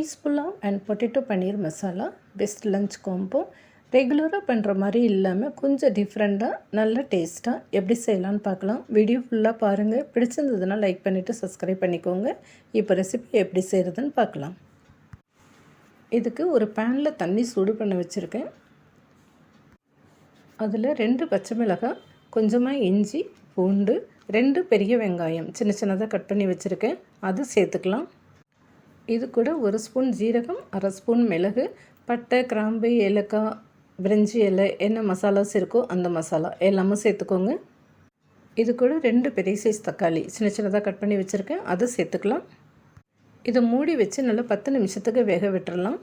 Cheese pulao and potato paneer masala best lunch combo. ரெகுலராக பண்ணுற மாதிரி இல்லாமல் கொஞ்சம் டிஃப்ரெண்ட்டாக நல்ல டேஸ்ட்டாக எப்படி செய்யலான்னு பார்க்கலாம். வீடியோ ஃபுல்லாக பாருங்கள். பிடிச்சிருந்ததுன்னா லைக் பண்ணிவிட்டு சப்ஸ்கிரைப் பண்ணிக்கோங்க. இப்போ ரெசிபி எப்படி செய்கிறதுன்னு பார்க்கலாம். இதுக்கு ஒரு பேனில் தண்ணி சூடு பண்ண வச்சுருக்கேன். அதில் 2 பச்சை மிளகாய், கொஞ்சமாக இஞ்சி, பூண்டு, 2 பெரிய வெங்காயம் சின்ன சின்னதாக கட் பண்ணி வச்சுருக்கேன். அது சேர்த்துக்கலாம். இது கூட 1 ஸ்பூன் ஜீரகம், 1/2 ஸ்பூன் மிளகு, பட்டை, கிராம்பு, ஏலக்காய், பிரிஞ்சி இலை, என்ன மசாலாஸ் இருக்கோ அந்த மசாலா எல்லாமே சேர்த்துக்கோங்க. இது கூட 2 பெரிய சைஸ் தக்காளி சின்ன சின்னதாக கட் பண்ணி வச்சுருக்கேன். அதை சேர்த்துக்கலாம். இதை மூடி வச்சு நல்லா 10 நிமிஷத்துக்கு வேக விட்டுறலாம்.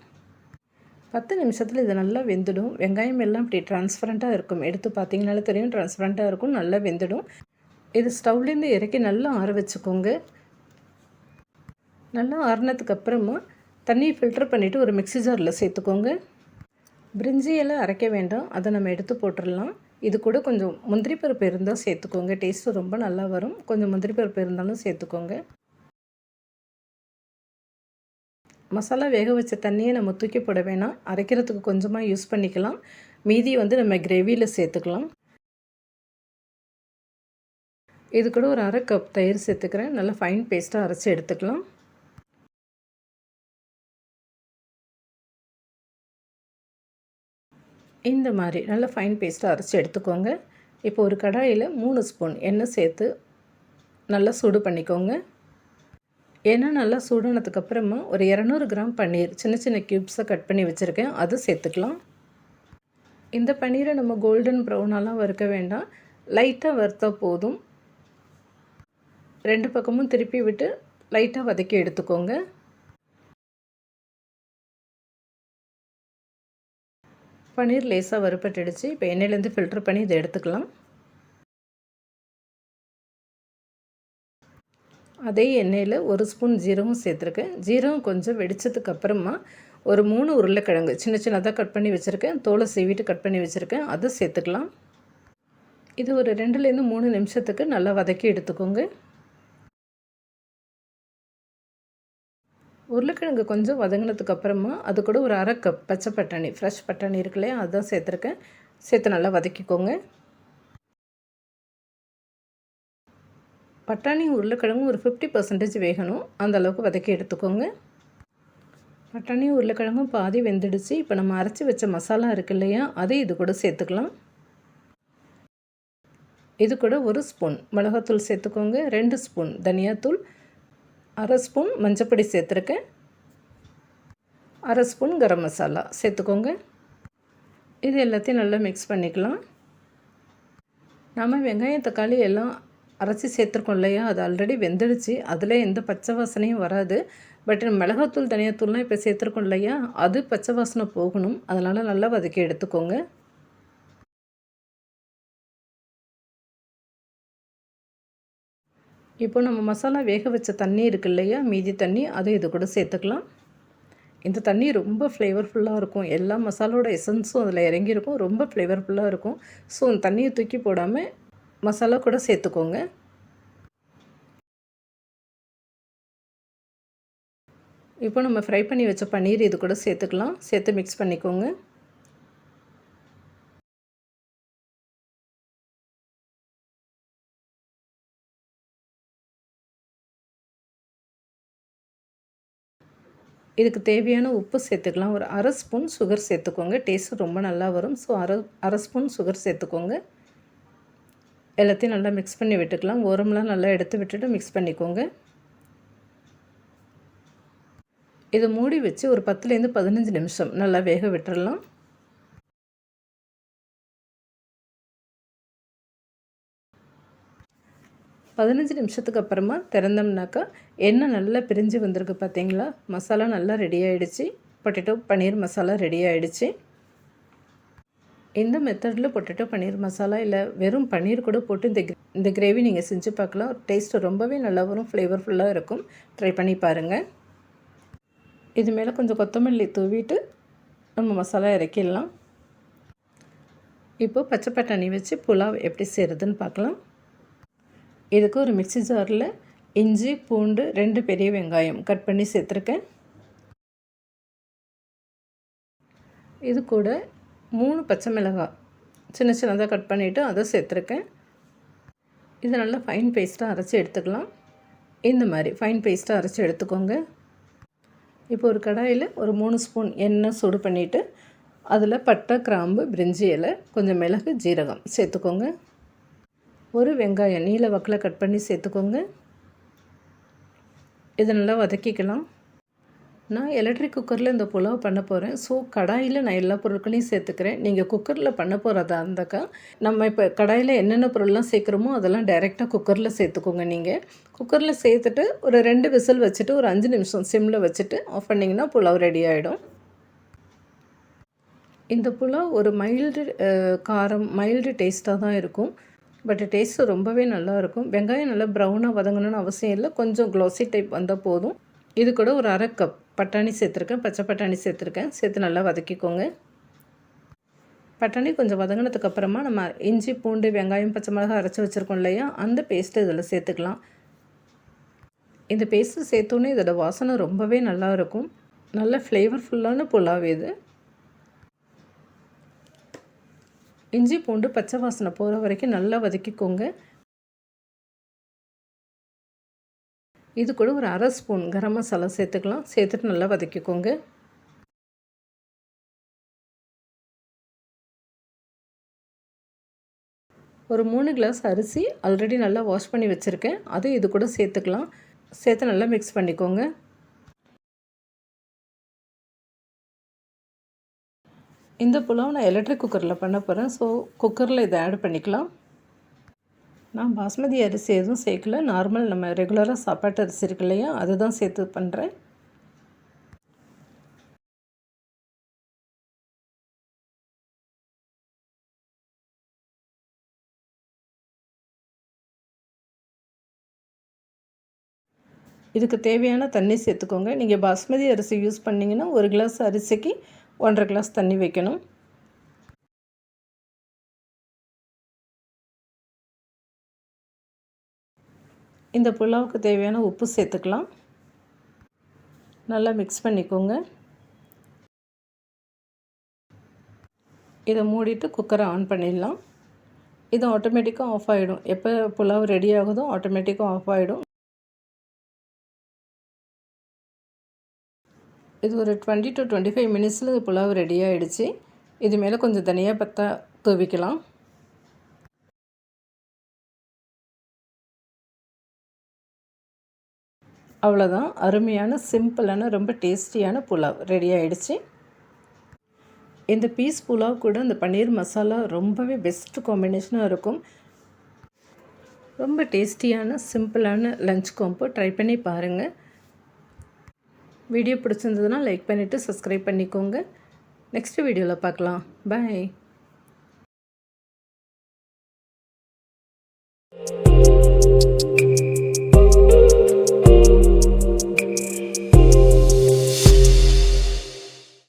10 நிமிஷத்தில் இது நல்லா வெந்துடும். வெங்காயம் எல்லாம் இப்படி டிரான்ஸ்பரண்ட்டாக இருக்கும். எடுத்து பார்த்தீங்கனாலே தெரியும், டிரான்ஸ்பரண்ட்டாக இருக்கும். நல்லா வெந்துடும். இது ஸ்டவ்லேருந்து இறக்கி நல்லா ஆற வச்சுக்கோங்க. நல்லா ஆறினதுக்கு அப்புறமா தண்ணியை ஃபில்டர் பண்ணிவிட்டு ஒரு மிக்ஸி ஜாரில் சேர்த்துக்கோங்க. பிரிஞ்சி இலை அரைக்க வேண்டாம், அதை நம்ம எடுத்து போட்டுடலாம். இது கூட கொஞ்சம் முந்திரி பருப்பு இருந்தால் சேர்த்துக்கோங்க. டேஸ்ட்டு ரொம்ப நல்லா வரும். கொஞ்சம் முந்திரி பருப்பு இருந்தாலும் சேர்த்துக்கோங்க. மசாலா வேக வச்ச தண்ணியை நம்ம தூக்கி போட வேணாம். அரைக்கிறதுக்கு கொஞ்சமாக யூஸ் பண்ணிக்கலாம். மீதி நம்ம கிரேவியில் சேர்த்துக்கலாம். இது கூட ஒரு 1/2 கப் தயிர் சேர்த்துக்கிறேன். நல்லா ஃபைன் பேஸ்ட்டாக அரைச்சி எடுத்துக்கலாம். இந்த மாதிரி நல்லா ஃபைன் பேஸ்ட்டாக அரைச்சி எடுத்துக்கோங்க. இப்போ ஒரு கடாயில் 3 ஸ்பூன் எண்ணெய் சேர்த்து நல்லா சூடு பண்ணிக்கோங்க. எண்ணெய் நல்லா சூடானதுக்கப்புறமா ஒரு 200 கிராம் பன்னீர் சின்ன சின்ன க்யூப்ஸாக கட் பண்ணி வச்சுருக்கேன். அது சேர்த்துக்கலாம். இந்த பன்னீரை நம்ம கோல்டன் ப்ரௌனாலாம் வறுக்க வேண்டாம், லைட்டாக வறுத்தா போதும். 2 பக்கமும் திருப்பி விட்டு லைட்டாக வதக்கி எடுத்துக்கோங்க. பன்னீர் லேசாக வறுப்பட்டுடுச்சு. இப்போ எண்ணெயிலேருந்து ஃபில்டர் பண்ணி இதை எடுத்துக்கலாம். அதே எண்ணெயில் 1 ஸ்பூன் ஜீரகம் சேர்த்துருக்கேன். ஜீரகம் கொஞ்சம் வெடித்ததுக்கு அப்புறமா ஒரு 3 உருளைக்கிழங்கு சின்ன சின்னதாக கட் பண்ணி வச்சுருக்கேன். தோலை சீவிட்டு கட் பண்ணி வச்சுருக்கேன். அதை சேர்த்துக்கலாம். இது ஒரு 2லேருந்து 3 நிமிஷத்துக்கு நல்லா வதக்கி எடுத்துக்கோங்க. உருளைக்கிழங்கு கொஞ்சம் வதங்கினதுக்கு அப்புறமா அது கூட ஒரு 1/2 கப் பச்சை பட்டாணி, ஃப்ரெஷ் பட்டாணி இருக்கு இல்லையா, அதுதான் சேர்த்துருக்கேன். சேர்த்து நல்லா வதக்கிக்கோங்க. பட்டாணி உருளைக்கிழங்கும் ஒரு 50% வேகணும். அந்த அளவுக்கு வதக்கி எடுத்துக்கோங்க. பட்டாணி உருளைக்கிழங்கும் பாதி வெந்துடுச்சு. இப்போ நம்ம அரைச்சி வச்ச மசாலா இருக்கு இல்லையா, அதை இது கூட சேர்த்துக்கலாம். இது கூட 1 ஸ்பூன் மிளகாத்தூள் சேர்த்துக்கோங்க. 2 ஸ்பூன் தனியாத்தூள், 1/2 ஸ்பூன் மஞ்சப்பொடி சேர்த்துருக்கேன். 1/2 ஸ்பூன் கரம் மசாலா சேர்த்துக்கோங்க. இது எல்லாத்தையும் நல்லா மிக்ஸ் பண்ணிக்கலாம். நம்ம வெங்காயம் தக்காளி எல்லாம் அரைச்சி சேர்த்துருக்கோம் இல்லையா, அது ஆல்ரெடி வெந்துடுச்சு. அதில் எந்த பச்சை வாசனையும் வராது. பட் மிளகாத்தூள் தனியாத்தூள்லாம் இப்போ சேர்த்துருக்கோம் இல்லையா, அது பச்சை வாசனை போகணும். அதனால் நல்லா வதக்கி எடுத்துக்கோங்க. இப்போ நம்ம மசாலா வேக வச்ச தண்ணி இருக்கு இல்லையா, மீதி தண்ணி, அதை இது கூட சேர்த்துக்கலாம். இந்த தண்ணி ரொம்ப ஃப்ளேவர்ஃபுல்லாக இருக்கும். எல்லா மசாலோட எசன்ஸும் அதில் இறங்கியிருக்கும். ரொம்ப ஃப்ளேவர்ஃபுல்லாக இருக்கும். ஸோ அந்த தண்ணியை தூக்கி போடாமல் மசாலா கூட சேர்த்துக்கோங்க. இப்போ நம்ம ஃப்ரை பண்ணி வச்ச பன்னீர் இது கூட சேர்த்துக்கலாம். சேர்த்து மிக்ஸ் பண்ணிக்கோங்க. இதுக்கு தேவையான உப்பு சேர்த்துக்கலாம். ஒரு 1/2 ஸ்பூன் சுகர் சேர்த்துக்கோங்க. டேஸ்ட்டு ரொம்ப நல்லா வரும். ஸோ 1/2 ஸ்பூன் சுகர் சேர்த்துக்கோங்க. எல்லாத்தையும் நல்லா மிக்ஸ் பண்ணி விட்டுக்கலாம். ஓரம்லாம் நல்லா எடுத்து விட்டுட்டு மிக்ஸ் பண்ணிக்கோங்க. இதை மூடி வச்சு ஒரு 10லேருந்து 15 நிமிஷம் நல்லா வேக விட்டுடலாம். பதினஞ்சு நிமிஷத்துக்கு அப்புறமா திறந்தோம்னாக்கா எண்ணெய் நல்லா பிரிஞ்சு வந்திருக்கு. பார்த்தீங்களா, மசாலா நல்லா ரெடி ஆகிடுச்சு. பொட்டேட்டோ பன்னீர் மசாலா ரெடி ஆகிடுச்சு. இந்த மெத்தடில் பொட்டேட்டோ பன்னீர் மசாலா இல்லை வெறும் பன்னீர் கூட போட்டு இந்த கிரேவி நீங்கள் செஞ்சு பார்க்கலாம். டேஸ்ட்டு ரொம்பவே நல்லா வரும், ஃப்ளேவர்ஃபுல்லாக இருக்கும். ட்ரை பண்ணி பாருங்கள். இது மேலே கொஞ்சம் கொத்தமல்லி தூவிட்டு நம்ம மசாலா இறக்கிடலாம். இப்போது பச்சை பட்டாணி வச்சு புலாவ் எப்படி செய்கிறதுன்னு பார்க்கலாம். இதுக்கு ஒரு மிக்ஸி ஜாரில் இஞ்சி, பூண்டு, 2 பெரிய வெங்காயம் கட் பண்ணி சேர்த்துருக்கேன். இது கூட 3 பச்சை மிளகாய் சின்ன சின்னதாக கட் பண்ணிவிட்டு அதை சேர்த்துருக்கேன். இது நல்லா ஃபைன் பேஸ்ட்டாக அரைச்சி எடுத்துக்கலாம். இந்த மாதிரி ஃபைன் பேஸ்ட்டாக அரைச்சி எடுத்துக்கோங்க. இப்போ ஒரு கடாயில் ஒரு 3 ஸ்பூன் எண்ணெய் சூடு பண்ணிவிட்டு அதில் பட்டை, கிராம்பு, பிரிஞ்சி இலை, கொஞ்சம் மிளகு, ஜீரகம் சேர்த்துக்கோங்க. ஒரு வெங்காயம் நீல வாக்கில் கட் பண்ணி சேர்த்துக்கோங்க. இதை நல்லா வதக்கிக்கலாம். நான் எலக்ட்ரிக் குக்கரில் இந்த புலாவ் பண்ண போகிறேன். ஸோ கடாயில் நான் எல்லா பொருட்களையும் சேர்த்துக்கிறேன். நீங்கள் குக்கரில் பண்ண போகிறதா இருந்தாக்கா நம்ம இப்போ கடாயில் என்னென்ன பொருள்லாம் சேர்க்குறோமோ அதெல்லாம் டைரெக்டாக குக்கரில் சேர்த்துக்கோங்க. நீங்கள் குக்கரில் சேர்த்துட்டு ஒரு 2 விசில் வச்சுட்டு ஒரு 5 நிமிஷம் சிம்மில் வச்சுட்டு ஆஃப் பண்ணிங்கன்னா புலாவ் ரெடி ஆகிடும். இந்த புலாவ் ஒரு மைல்டு காரம், மைல்டு டேஸ்ட்டாக தான் இருக்கும். பட் டேஸ்ட்டு ரொம்பவே நல்லாயிருக்கும். வெங்காயம் நல்லா ப்ரௌனாக வதங்கணும்னு அவசியம் இல்லை, கொஞ்சம் க்ளாஸி டைப் வந்தால் போதும். இது கூட ஒரு 1/2 கப் பட்டாணி சேர்த்துருக்கேன், பச்சை பட்டாணி சேர்த்துருக்கேன். சேர்த்து நல்லா வதக்கிக்கோங்க. பட்டாணி கொஞ்சம் வதங்கினதுக்கப்புறமா நம்ம இஞ்சி, பூண்டு, வெங்காயம், பச்சை மிளகாய் அரைச்சி வச்சுருக்கோம் இல்லையா, அந்த பேஸ்ட்டு இதில் சேர்த்துக்கலாம். இந்த பேஸ்ட்டு சேர்த்தோன்னே இதோட வாசனை ரொம்பவே நல்லாயிருக்கும். நல்ல ஃப்ளேவர்ஃபுல்லான புலாவ் இது. இஞ்சி, பூண்டு, பச்சை வாசனை போகிற வரைக்கும் நல்லா வதக்கிக்கோங்க. இது கூட ஒரு 1/2 ஸ்பூன் கரம் மசாலா சேர்த்துக்கலாம். சேர்த்துட்டு நல்லா வதக்கிக்கோங்க. ஒரு 3 கிளாஸ் அரிசி ஆல்ரெடி நல்லா வாஷ் பண்ணி வச்சுருக்கேன், அதை இது கூட சேர்த்துக்கலாம். சேர்த்து நல்லா மிக்ஸ் பண்ணிக்கோங்க. இந்த புலாவ் நான் எலக்ட்ரிக் குக்கரில் பண்ண போகிறேன். ஸோ குக்கரில் இதை ஆட் பண்ணிக்கலாம். நான் பாஸ்மதி அரிசி எதுவும் சேர்க்கல, நார்மல் நம்ம ரெகுலராக சாப்பாட்டு அரிசி இருக்கு இல்லையா, அதுதான் சேர்த்து பண்ணுறேன். இதுக்கு தேவையான தண்ணி சேர்த்துக்கோங்க. நீங்கள் பாஸ்மதி அரிசி யூஸ் பண்ணிங்கன்னா 1 கிளாஸ் அரிசிக்கு 1.5 கிளாஸ் தண்ணி வைக்கணும். இந்த புலாவுக்கு தேவையான உப்பு சேர்த்துக்கலாம். நல்லா மிக்ஸ் பண்ணிக்கோங்க. இதை மூடிட்டு குக்கரை ஆன் பண்ணிடலாம். இது ஆட்டோமேட்டிக்காக ஆஃப் ஆகிடும். எப்போ புலாவ் ரெடி ஆகுதோ ஆட்டோமேட்டிக்காக ஆஃப் ஆகிடும். இது ஒரு 20 to 25 மினிட்ஸில் புலாவ் ரெடி ஆகிடுச்சு. இது மேலே கொஞ்சம் தனியாக பத்தா தூவிக்கலாம். அவ்வளோதான், அருமையான சிம்பிளான ரொம்ப டேஸ்டியான புலாவ் ரெடி ஆகிடுச்சு. இந்த பீஸ் புலாவ் கூட இந்த பன்னீர் மசாலா ரொம்பவே பெஸ்ட் காம்பினேஷனாக இருக்கும். ரொம்ப டேஸ்டியான சிம்பிளான லஞ்ச் காம்போ ட்ரை பண்ணி பாருங்கள். வீடியோ பிடிச்சிருந்ததுன்னா லைக் பண்ணிவிட்டு சப்ஸ்கிரைப் பண்ணிக்கோங்க. நெக்ஸ்ட் வீடியோவில் பார்க்கலாம். பாய்.